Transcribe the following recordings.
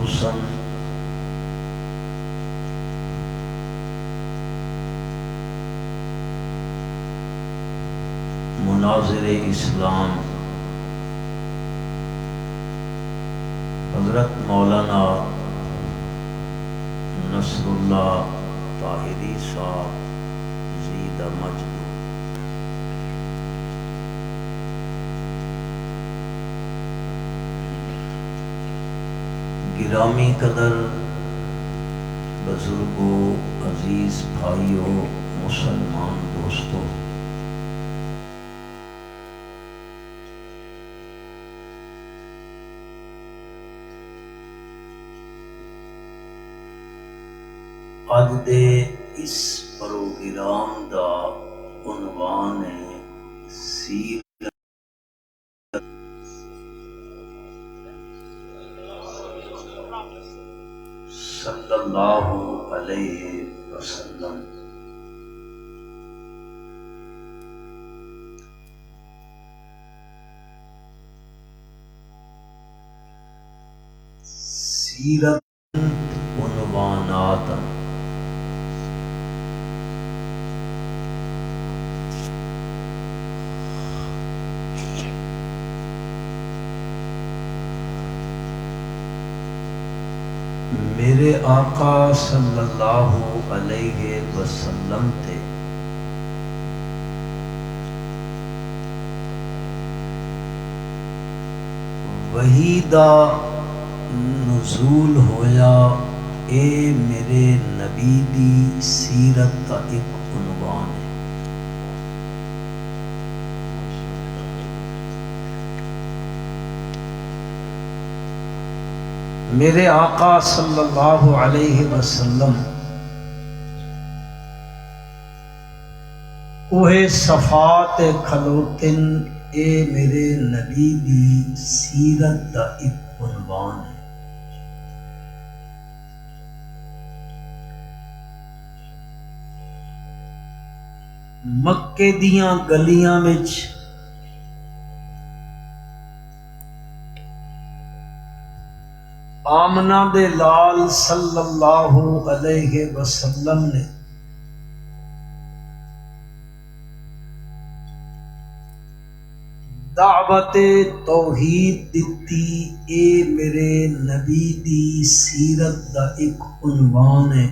خصوصاً مناظر اسلام حضرت مولانا نصر اللہ طاہری صاحب زید مجد گرامی قدر بزرگوں، عزیز بھائیوں، مسلمان دوستوں، اج دے اس پروگرام دا عنوان ہے سیرت صلی اللہ علیہ وسلم۔ سیرت عنوانات میرے آقا صلی اللہ علیہ وسلم تے وحی دا نزول ہویا، اے میرے نبی دی سیرت دا ایک عنوان ہے۔ میرے آقا صلی اللہ علیہ وسلم کوہ صفات کھلوتن، اے میرے نبی دی سیرت دا ایک عنوان ہے۔ مکے دیاں گلیاں وچ آمنہ دے لال صلی اللہ علیہ وسلم نے دعوت توحید دتی، اے میرے نبی دی سیرت دا ایک عنوان ہے۔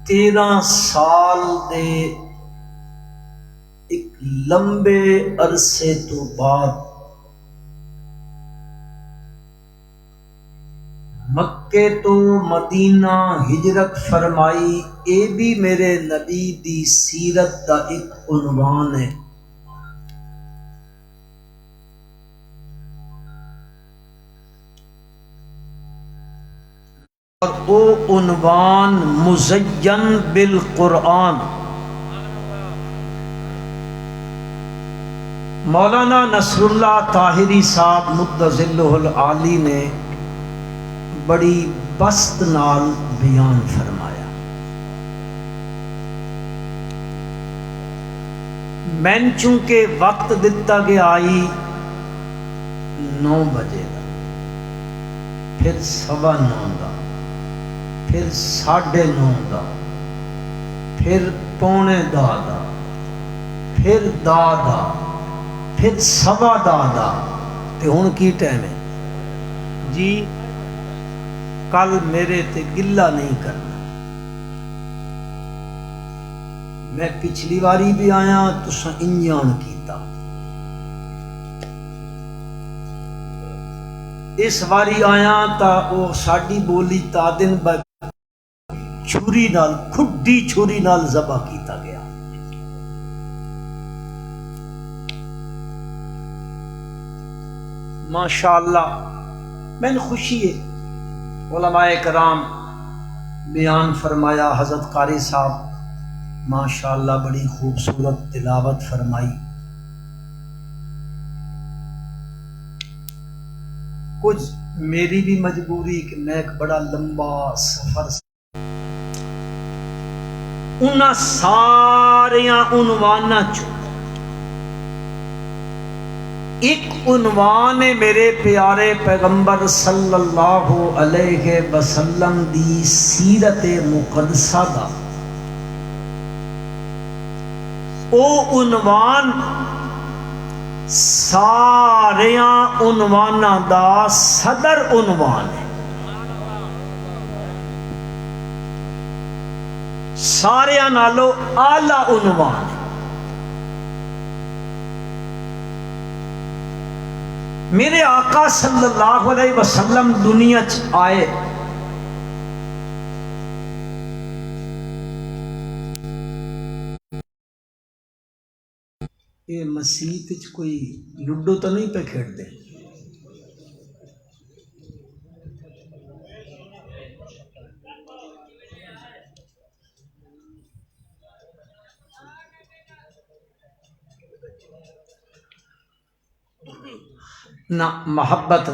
تیرہ سال دے ایک لمبے عرصے تو بعد مکے تو مدینہ ہجرت فرمائی، اے بھی میرے نبی دی سیرت دا ایک عنوان ہے۔ اور او عنوان مزین بالقرآن۔ مولانا نصر اللہ طاہری صاحب مد ظلہ العالی نے بڑی بسط نال بیان فرمایا۔ میں چونکہ وقت دتا گیا آئی 9 بجے دا، پھر 9:15 دا، پھر 9:30 دا، پھر 9:45 دا، پھر 10 دا، پھر 10:15 دا، تے ہن کی ٹائم ہے جی؟ کل میرے تے گلہ نہیں کرنا، میں پچھلی واری بھی آیا تساں انجان کیتا، اس واری آیا تا او ساڈی بولی تا دن چھری نال، کھڈی چھری نال ذبح کیتا گیا۔ ماشاءاللہ میں خوشی ہے، علماء کرام بیان فرمایا، حضرت قاری صاحب ماشاءاللہ بڑی خوبصورت تلاوت فرمائی۔ کچھ میری بھی مجبوری کہ میں ایک بڑا لمبا سفر انہاں ساریاں عنواناں چوں ایک عنوان ہے میرے پیارے پیغمبر صلی اللہ علیہ وسلم دی سیرت مقدسہ دا. او عنوان ساریاں عنواناں دا صدر عنوان ہے. ساریاں نالو اعلی عنوان ہے. میرے آقا صلی اللہ علیہ وسلم دنیا چ آئے یہ مسیح چ کوئی لڈو تو نہیں پہ کھیڑ دے. نہ محبت